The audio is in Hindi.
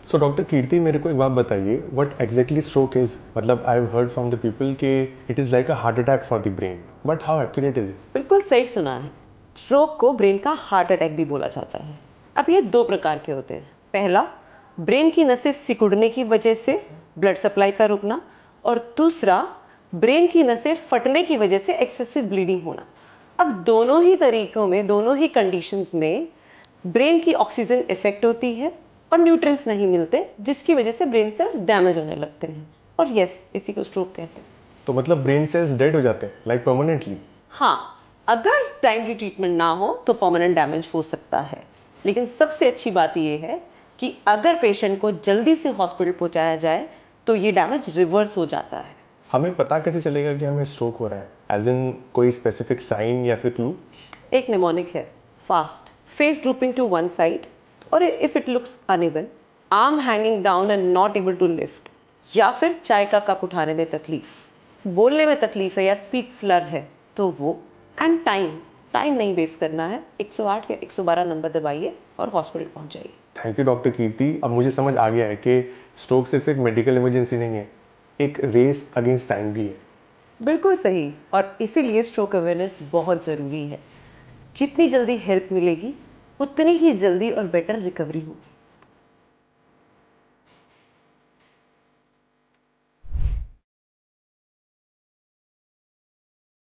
सो डॉक्टर कीर्ति, मेरे को एक बात बताइए, व्हाट एग्जैक्टली स्ट्रोक इज? मतलब I have heard from the people कि it is like a heart attack for the brain, but how accurate is it? बिल्कुल सही सुना है। स्ट्रोक को ब्रेन का हार्ट अटैक भी बोला जाता है। अब ये दो प्रकार के होते हैं। पहला, ब्रेन की नसें सिकुड़ने की वजह से ब्लड सप्लाई का रुकना, और दूसरा, ब्रेन की नसें फटने की वजह से एक्सेसिव ब्लीडिंग होना। अब दोनों ही तरीकों में, दोनों ही कंडीशंस में ब्रेन की ऑक्सीजन इफेक्ट होती है और न्यूट्रिएंट्स नहीं मिलते, जिसकी वजह से ब्रेन सेल्स डैमेज होने लगते हैं। और यस, इसी को स्ट्रोक कहते हैं। तो मतलब ब्रेन सेल्स डेड हो जाते हैं, लाइक परमानेंटली? हाँ, अगर टाइमली ट्रीटमेंट ना हो तो परमानेंट डैमेज हो सकता है। लेकिन सबसे अच्छी बात यह है कि अगर पेशेंट को जल्दी से हॉस्पिटल पहुंचाया जाए तो ये डैमेज रिवर्स हो जाता है। हमें पता कैसे चलेगा कि हमें स्ट्रोक हो रहा है? एज इन कोई स्पेसिफिक साइन या फिर क्लू? एक निमोनिक है, FAST face drooping to one side, और if it looks uneven, arm hanging down and not able to lift, या फिर चाय का कप उठाने में तकलीफ, बोलने में तकलीफ है या स्पीच स्लर है तो वो। एंड टाइम टाइम नहीं वेस्ट करना है, 108 या 112 नंबर दबाइए और हॉस्पिटल पहुंच जाइए। थैंक यू डॉक्टर कीर्ति। अब मुझे समझ आ गया है कि स्ट्रोक सिर्फ एक मेडिकल इमरजेंसी नहीं है, एक रेस अगेंस्ट टाइम भी है। बिल्कुल सही, और इसीलिए स्ट्रोक अवेयरनेस बहुत ज़रूरी है। जितनी जल्दी हेल्प मिलेगी उतनी ही जल्दी और बेटर रिकवरी होगी।